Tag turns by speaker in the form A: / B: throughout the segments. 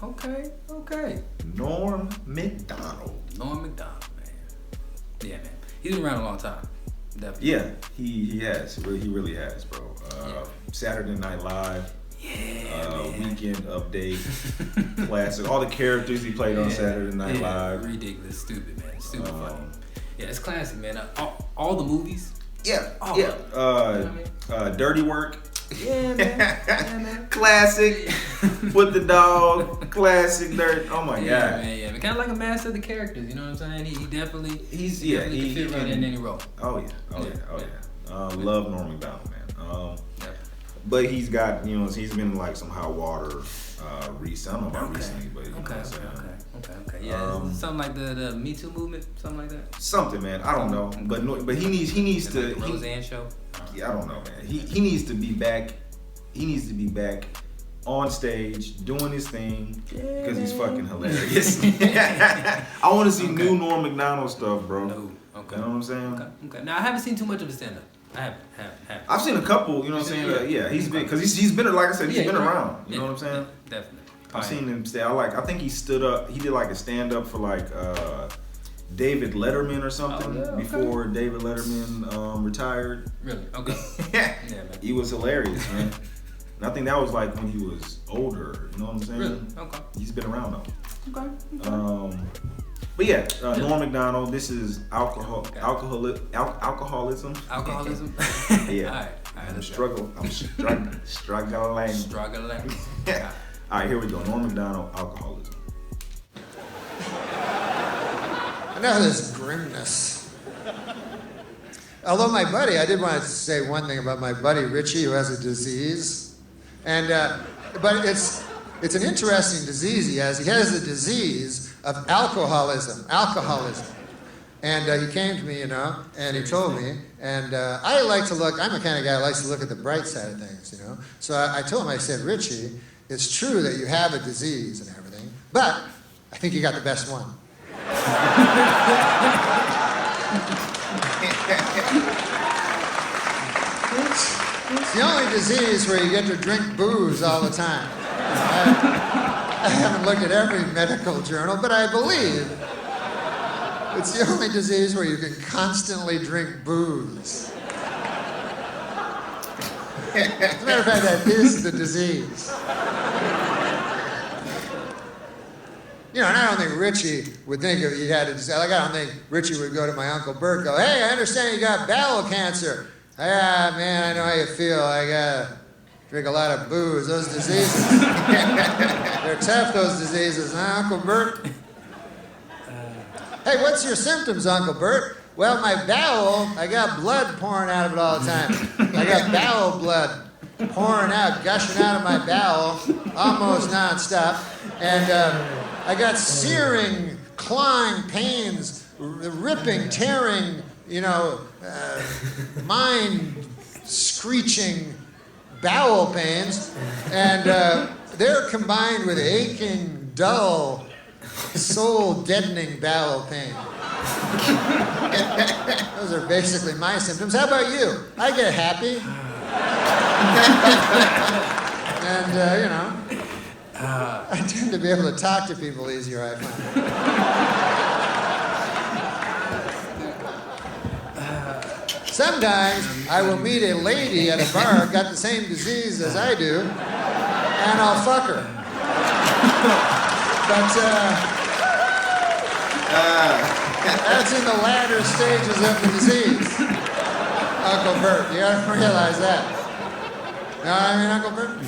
A: Okay.
B: Norm Macdonald.
A: Norm Macdonald, man. Yeah, man. He's been around a long time. Definitely.
B: Yeah, he has. He really has, bro. Saturday Night Live.
A: Yeah,
B: Weekend Update. Classic. All the characters he played on Saturday Night Live.
A: Ridiculous. Stupid, man. Stupid funny. Yeah, it's classic, man. All the movies.
B: Dirty Work.
A: Yeah, man.
B: Classic. With the dog. Classic. Dirt. Oh my god.
A: Yeah, man. Kind of like a master of the characters. You know what I'm saying? He definitely. He fit right in any role.
B: Oh yeah. Love Norm Macdonald, man. But he's got, he's been in like some hot water recently. I don't know about recently, but
A: Okay. Yeah, something like the Me Too movement, something like that.
B: Something, man. I don't know, but he needs to.
A: Like the Roseanne show.
B: Yeah, I don't know, man. He needs to be back. He needs to be back on stage doing his thing because he's fucking hilarious. I want to see new Norm Macdonald stuff, bro.
A: No. Okay.
B: You know what I'm saying?
A: Okay. Now I haven't seen too much of his stand-up. I haven't.
B: I've seen a couple. You know what I'm saying? He's been because he's been like I said, he's been around. You know what I'm saying?
A: Definitely.
B: I've seen him stay. I think he stood up. He did like a stand-up for like David Letterman or something before David Letterman retired.
A: Really? Okay.
B: Yeah, man. He was hilarious, man. And I think that was like when he was older. You know what I'm saying?
A: Really? Okay.
B: He's been around though.
A: Okay.
B: But yeah, Norm Macdonald. This is alcoholism.
A: Alcoholism.
B: Yeah.
A: All right.
B: I'm struggling. All right, here we go. Norm Macdonald, alcoholism.
C: I know this grimness. Although my buddy, I did want to say one thing about my buddy Richie, who has a disease, and but it's an interesting disease he has. He has the disease of alcoholism. And he came to me, and he told me, and I like to look, I'm the kind of guy who likes to look at the bright side of things, So I told him, I said, Richie, it's true that you have a disease and everything, but I think you got the best one. It's the only disease where you get to drink booze all the time. I haven't looked at every medical journal, but I believe it's the only disease where you can constantly drink booze. As a matter of fact, that is the disease. And I don't think Richie would think if he had a disease. Like, I don't think Richie would go to my Uncle Bert and go, hey, I understand you got bowel cancer. Yeah, man, I know how you feel. I gotta drink a lot of booze. Those diseases, they're tough, those diseases, huh, Uncle Bert? Hey, what's your symptoms, Uncle Bert? Well, my bowel, I got blood pouring out of it all the time. I got bowel blood pouring out, gushing out of my bowel, almost nonstop. And I got searing, clawing pains, ripping, tearing, mind-screeching bowel pains. And they're combined with aching, dull, soul-deadening bowel pain. Those are basically my symptoms. How about you? I get happy. And, I tend to be able to talk to people easier, I find. Sometimes I will meet a lady at a bar got the same disease as I do, and I'll fuck her. But that's in the latter stages of the disease, Uncle Bert. You gotta realize that. You know what I mean, Uncle Bert?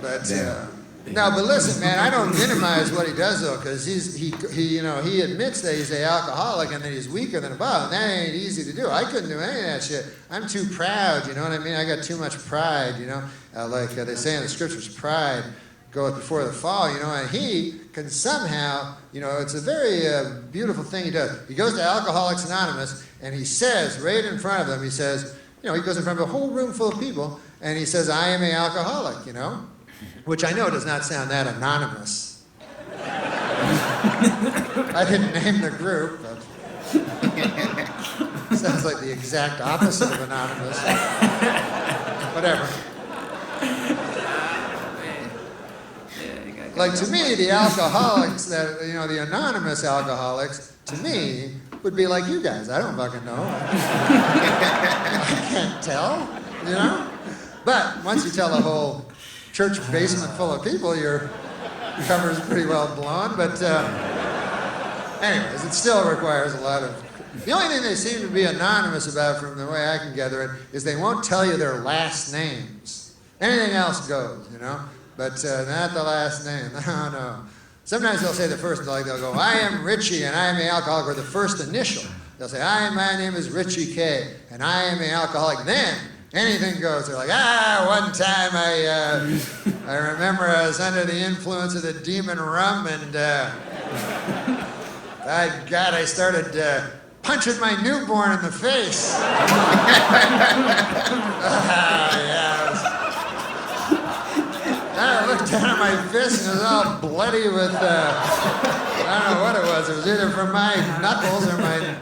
C: But no, but listen, man, I don't minimize what he does though, because he admits that he's an alcoholic and that he's weaker than a bottle, and that ain't easy to do. I couldn't do any of that shit. I'm too proud, you know what I mean? I got too much pride, like they say in the scriptures, pride goeth before the fall, and he can somehow, it's a very beautiful thing he does. He goes to Alcoholics Anonymous and he says, right in front of them, he says, he goes in front of a whole room full of people and he says, I am an alcoholic, which I know does not sound that anonymous. I didn't name the group, but it sounds like the exact opposite of anonymous. Whatever. Like to me, the alcoholics that the anonymous alcoholics, to me, would be like you guys. I don't fucking know. I can't tell, But once you tell a whole church basement full of people, your cover's pretty well blown. But anyways, it still requires a lot of. The only thing they seem to be anonymous about, from the way I can gather it, is they won't tell you their last names. Anything else goes, but not the last name. No. Sometimes they'll say the first, like they'll go, I am Richie and I am an alcoholic, or the first initial. They'll say, my name is Richie K and I am an alcoholic. Then anything goes. They're like, one time I remember I was under the influence of the demon rum and I started punching my newborn in the face. I looked down at my fist and it was all bloody with, I don't know what it was. It was either from my knuckles or my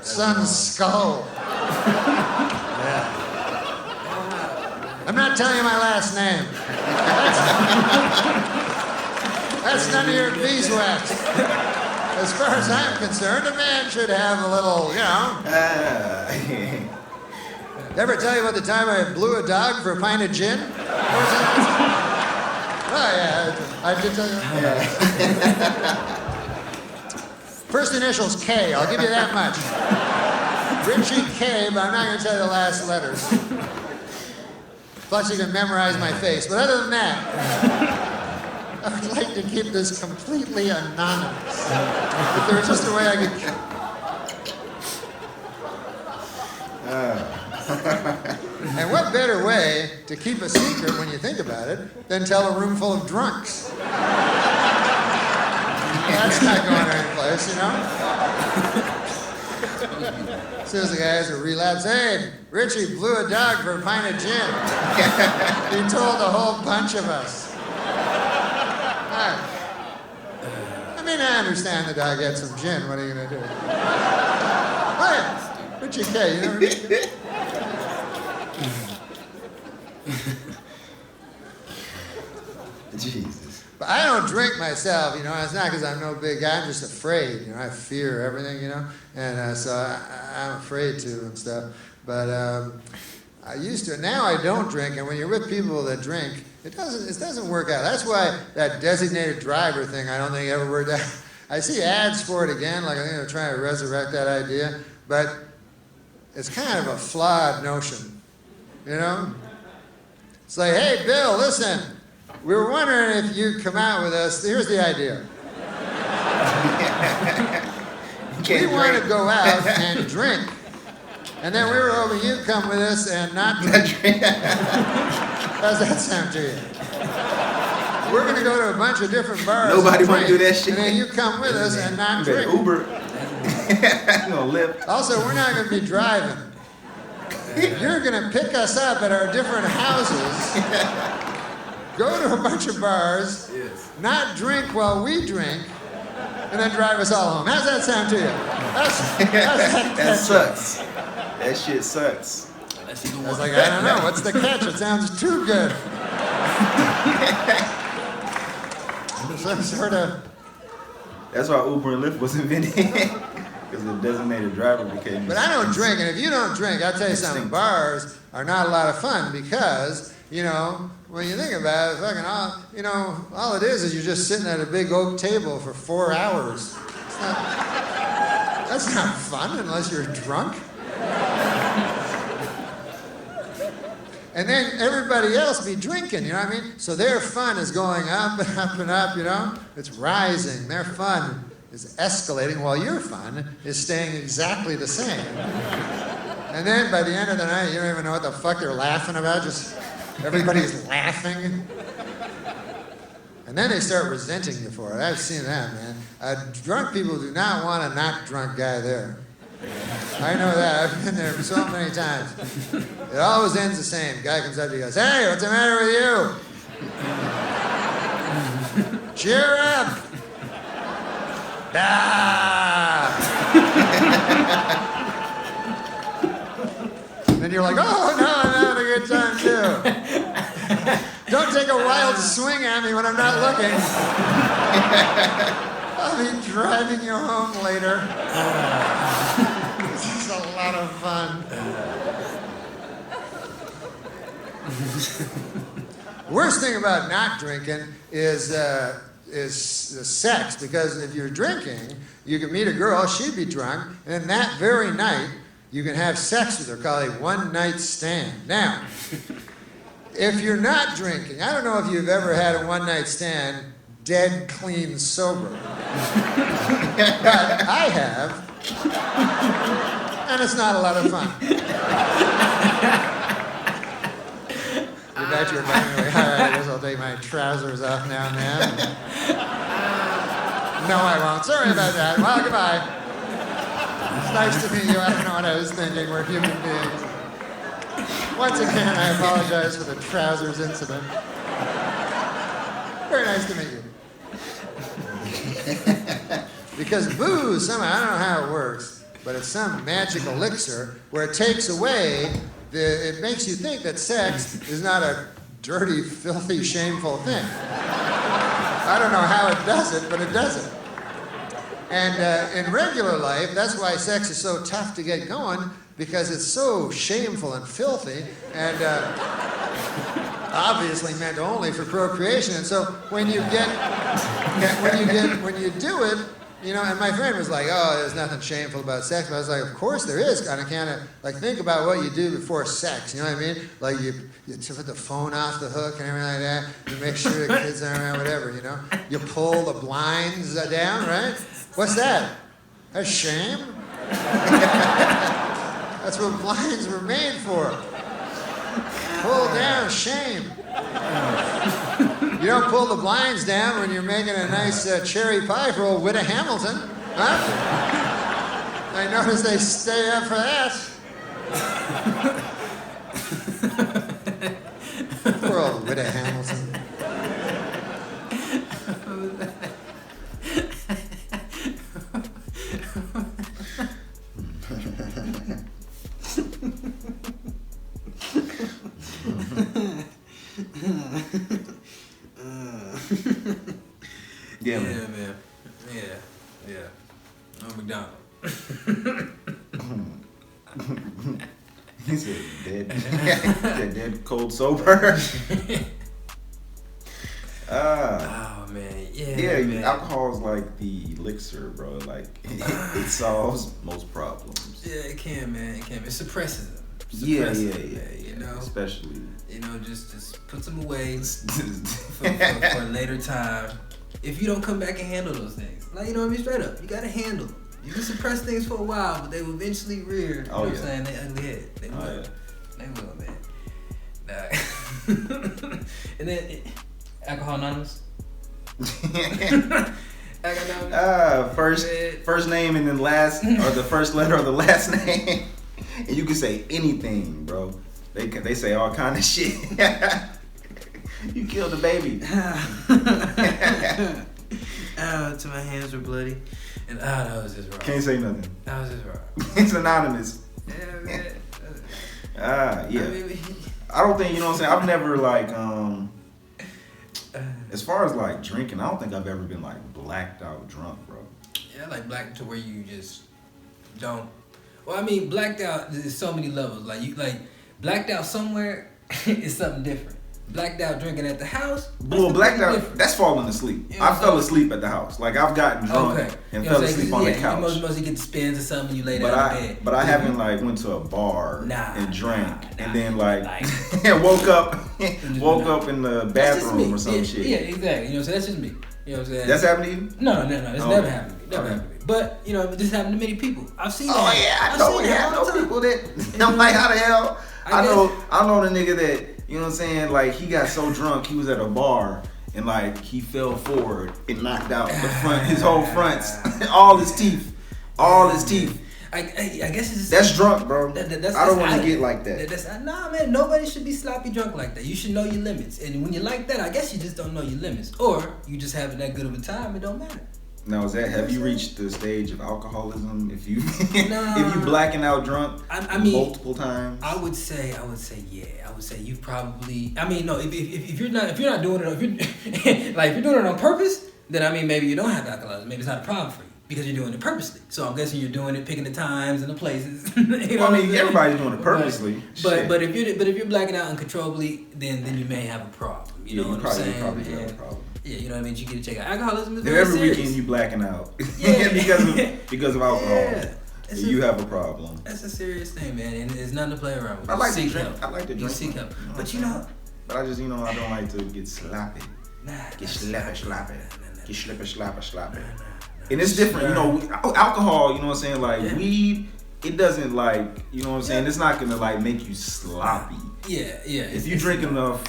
C: son's skull. Yeah. I'm not telling you my last name. That's none of your beeswax. As far as I'm concerned, a man should have a little, Ever tell you about the time I blew a dog for a pint of gin? Oh, yeah, I did tell you that. First initial's K, I'll give you that much. Richie K, but I'm not going to tell you the last letters. Plus you can memorize my face. But other than that, I would like to keep this completely anonymous. If there was just a way I could... And what better way to keep a secret when you think about it than tell a room full of drunks? That's not going anyplace, As soon as the guys are relapsed, hey, Richie blew a dog for a pint of gin. He told a whole bunch of us. I mean, I understand the dog had some gin. What are you going to do? Hey, Richie K, you know Richie?
B: Jesus.
C: But I don't drink myself, It's not because I'm no big guy. I'm just afraid, I fear everything, And so I'm afraid to and stuff. But I used to. Now I don't drink. And when you're with people that drink, it doesn't work out. That's why that designated driver thing, I don't think ever worked out. I see ads for it again. Like I think they're trying to resurrect that idea. But it's kind of a flawed notion. It's like, hey, Bill, listen, we were wondering if you'd come out with us. Here's the idea. We want to go out and drink. And then we were hoping you'd come with us and not drink. How's that sound to you? We're going to go to a bunch of different bars.
B: Nobody want to do that shit.
C: And then you come with us and not drink.
B: Uber. Live.
C: Also, we're not going to be driving. You're going to pick us up at our different houses, go to a bunch of bars, not drink while we drink, and then drive us all home. How's that sound to you?
B: That sucks. That shit sucks.
C: I was like, I don't know. What's the catch? It sounds too good. Some sort of...
B: That's why Uber and Lyft was invented. Because the designated driver became...
C: But I don't drink, and if you don't drink, I'll tell you something, bars are not a lot of fun because, when you think about it, fucking all it is you're just sitting at a big oak table for 4 hours. That's not fun unless you're drunk. And then everybody else be drinking, you know what I mean? So their fun is going up and up and up, It's rising. Their fun is escalating while your fun is staying exactly the same. And then by the end of the night, you don't even know what the fuck they're laughing about. Just everybody's laughing. And then they start resenting you for it. I've seen that, man. Drunk people do not want a not drunk guy there. I know that. I've been there so many times. It always ends the same. Guy comes up to you and goes, hey, what's the matter with you? Cheer up. Then you're like, oh, no, I'm having a good time, too. Don't take a wild swing at me when I'm not looking. I'll be driving you home later. This is a lot of fun. Worst thing about not drinking is sex, because if you're drinking, you can meet a girl, she'd be drunk, and that very night, you can have sex with her, called a one-night stand. Now, if you're not drinking, I don't know if you've ever had a one-night stand dead clean sober. But I have, and it's not a lot of fun. You bet you're finally, all right, I guess I'll take my trousers off now, man. No, I won't. Sorry about that. Well, goodbye. It's nice to meet you. I don't know what I was thinking. We're human beings. Once again, I apologize for the trousers incident. Very nice to meet you. Because booze, somehow, I don't know how it works, but it's some magic elixir where it takes away it makes you think that sex is not a dirty, filthy, shameful thing. I don't know how it does it, but it does it. And in regular life, that's why sex is so tough to get going, because it's so shameful and filthy, and obviously meant only for procreation. And so when you do it, you know, and my friend was like, oh, there's nothing shameful about sex. But I was like, of course there is. And I kind of, like, think about what you do before sex. You know what I mean? Like, you put the phone off the hook and everything like that. You make sure the kids aren't around, whatever, you know? You pull the blinds down, right? What's that? That's shame? That's what blinds were made for. Pull down shame. You don't pull the blinds down when you're making a nice cherry pie for old Witta Hamilton, huh? I notice they stay up for that. Poor old Witta Hamilton.
B: Yeah,
A: man. Yeah. I'm Macdonald.
B: He said dead, cold, sober.
A: Oh man, yeah. Man.
B: Alcohol is like the elixir, bro. Like it solves most problems.
A: Yeah, it can, man. It can. It suppresses them.
B: Yeah.
A: You know,
B: especially.
A: You know, just put them away for a later time. If you don't come back and handle those things, like, you know what I mean, straight up, you gotta handle them. You can suppress things for a while, but they will eventually rear. You know what I'm saying? They ugly head. They will. They will, man. Nah. And then Alcohol Anonymous.
B: First name and then last, or the first letter of the last name, and you can say anything, bro. They say all kind of shit. You killed the baby.
A: To my hands were bloody, and that was just wrong.
B: Can't say nothing.
A: That was just wrong.
B: It's anonymous.
A: Yeah, man.
B: Yeah. I don't think, you know what I'm saying. I've never like as far as like drinking, I don't think I've ever been like blacked out drunk, bro.
A: Yeah, like blacked to where you just don't. Well, I mean, blacked out is so many levels. Like you, like blacked out somewhere is something different. Blacked out drinking at the house.
B: Well, blacked out, different. That's falling asleep. You know I fell asleep at the house. Like I've gotten drunk and fell asleep on the couch.
A: You mostly get the spins or something. You lay down in bed.
B: But I haven't like went to a bar and drank and then like woke up in the bathroom or some shit.
A: Yeah, exactly. You know, so that's just me. You know what I'm saying?
B: That's happened to you?
A: No. It's never happened to me. Never happened to me. But you know, this happened to many people. I've seen that.
B: Oh yeah, I know people that. I'm like, how the hell? I know the nigga that. You know what I'm saying? Like, he got so drunk, he was at a bar, and like, he fell forward and knocked out the front, his whole fronts, all his teeth. I
A: guess it's just...
B: That's drunk, bro. I don't want to get like that.
A: Nah, man, nobody should be sloppy drunk like that. You should know your limits. And when you're like that, I guess you just don't know your limits. Or you just having that good of a time, it don't matter.
B: Now, have you reached the stage of alcoholism? If you
A: No.
B: if you blacking out drunk
A: I mean,
B: multiple times,
A: I would say yeah. I would say you've probably. I mean, no. If you're not doing it, if you're like if you're doing it on purpose, then I mean maybe you don't have alcoholism. Maybe it's not a problem for you because you're doing it purposely. So I'm guessing you're doing it, picking the times and the places. You know
B: well, I mean, everybody's doing it purposely.
A: But if you're blacking out uncontrollably, then you may have a problem. You know what I'm saying?
B: You probably do have a problem.
A: Yeah, you know what I mean. You get to check out alcoholism. Is
B: If
A: very
B: every
A: serious.
B: weekend you blacking out
A: Yeah.
B: because of alcohol,
A: Yeah.
B: you have a problem.
A: That's a serious thing, man, and it's nothing to play around with.
B: I like to
A: Seek
B: drink.
A: help.
B: I like to
A: You
B: drink.
A: seek help.
B: You know
A: But
B: what
A: you
B: I'm
A: know,
B: saying? But I just I don't like to get sloppy.
A: nah,
B: Get sloppy. Get sloppy.
A: Nah.
B: And it's different, you know. Alcohol, you know what I'm saying? Like
A: Yeah.
B: weed, it doesn't like, you know what I'm saying? It's not gonna like make you sloppy.
A: Yeah.
B: If you drink enough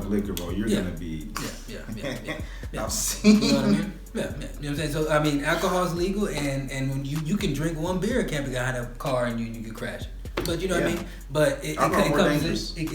B: liquor, bro, you're
A: Yeah.
B: gonna be.
A: Yeah.
B: I've seen.
A: You know what I mean? Yeah. You know what I'm saying? So I mean, alcohol is legal, and when you can drink one beer, it can't be behind a car and you could crash. But you know what I mean? But it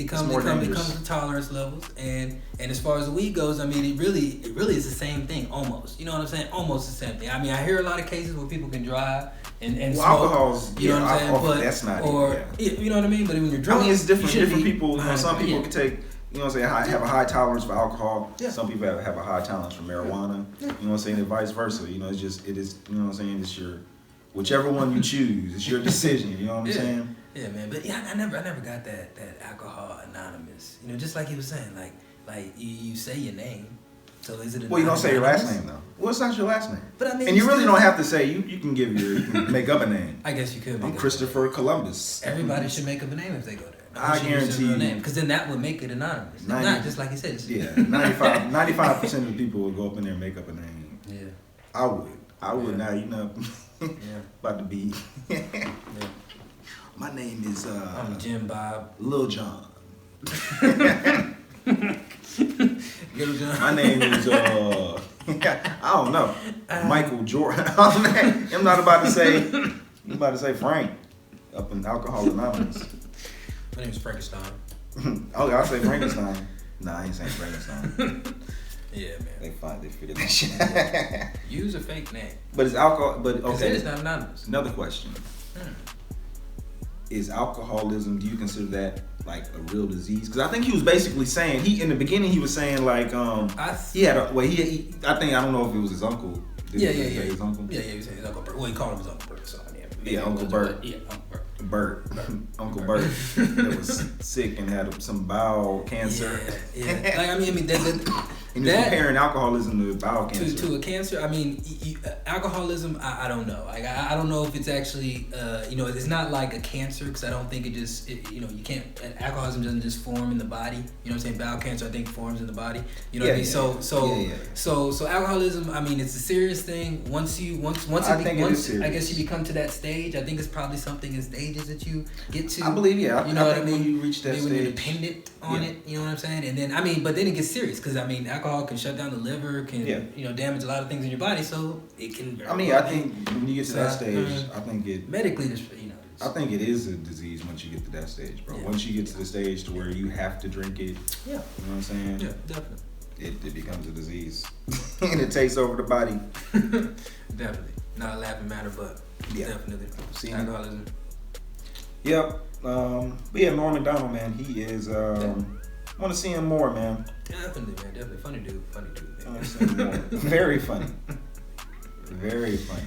A: comes to tolerance levels, and as far as the weed goes, I mean, it really is the same thing almost. You know what I'm saying? Almost the same thing. I mean, I hear a lot of cases where people can drive and smoke.
B: Alcohol's,
A: you know what I'm saying?
B: But that's not
A: you know what I mean? But when you're drunk,
B: I mean, it's different. Different people. You know, some people
A: yeah.
B: can take. You know what I'm saying? Have a high tolerance for alcohol.
A: Yeah.
B: Some people have a high tolerance for marijuana.
A: Yeah.
B: You know what I'm saying? And vice versa. You know, it is. You know what I'm saying? It's your, whichever one you choose. It's your decision. You know what I'm saying?
A: Yeah, man. But yeah, I never got that alcohol anonymous. You know, just like he was saying, like you say your name. So is it?
B: Well, you don't say your last name though. Well, it's not your last name.
A: But I mean,
B: and you really don't have to say. You can you can make up a name.
A: I guess you could.
B: I'm Christopher Columbus.
A: Everybody should make up a name if they go there.
B: I guarantee you.
A: Because then that would make it anonymous. Not just like you said.
B: Yeah, 95% of the people would go up in there and make up a name.
A: Yeah.
B: I would.
A: Yeah.
B: Now, you know,
A: Yeah.
B: about to be.
A: Yeah.
B: My name is
A: I'm Jim Bob.
B: Lil John.
A: Little John.
B: My name is I don't know. Michael Jordan. I'm not about to say. I'm about to say Frank up in Alcohol Anonymous.
A: My name is Frankenstein.
B: Okay, I'll say Frankenstein. Nah, I ain't saying Frankenstein.
A: Yeah, man.
B: They figured that shit.
A: Use a fake name.
B: But it's alcohol. But okay,
A: it's not anonymous.
B: Another question. Is alcoholism? Do you consider that like a real disease? Because I think he was basically saying in the beginning he was saying like he had a he I don't know if it was his uncle.
A: Yeah.
B: His uncle.
A: Yeah, he was saying his Uncle Bert. Well, he called him his Uncle Bert. So
B: yeah, Uncle Bert.
A: Yeah, Uncle Bert.
B: Uncle Bert that was sick and had some bowel cancer.
A: Yeah. Like I mean that.
B: And he's comparing alcoholism to bowel cancer.
A: To a cancer, I mean, alcoholism. I don't know. Like I don't know if it's actually, it's not like a cancer because I don't think you can't. Alcoholism doesn't just form in the body. You know what I'm saying? Bowel cancer, I think, forms in the body. You know what I mean? So alcoholism. I mean, it's a serious thing. Once I guess you become to that stage. I think it's probably something in stages that you get to.
B: I believe, yeah.
A: You know what I mean?
B: When you reach that stage,
A: when you're dependent on it. You know what I'm saying? And then but then it gets serious because I mean, alcohol can shut down the liver, can damage a lot of things in your body, so it can.
B: I think when you get to that stage, I think it
A: medically,
B: I think it is a disease once you get to that stage, bro. Yeah. Once you get to the stage to where you have to drink it, you know what I'm saying?
A: Yeah, definitely.
B: It becomes a disease, and it takes over the body.
A: Definitely, not a laughing matter, but definitely alcoholism.
B: Yep. But yeah, Norm Macdonald, man, he is. I want to see him more, man.
A: Definitely, man. Definitely. Funny dude, man.
B: Very funny. Very funny.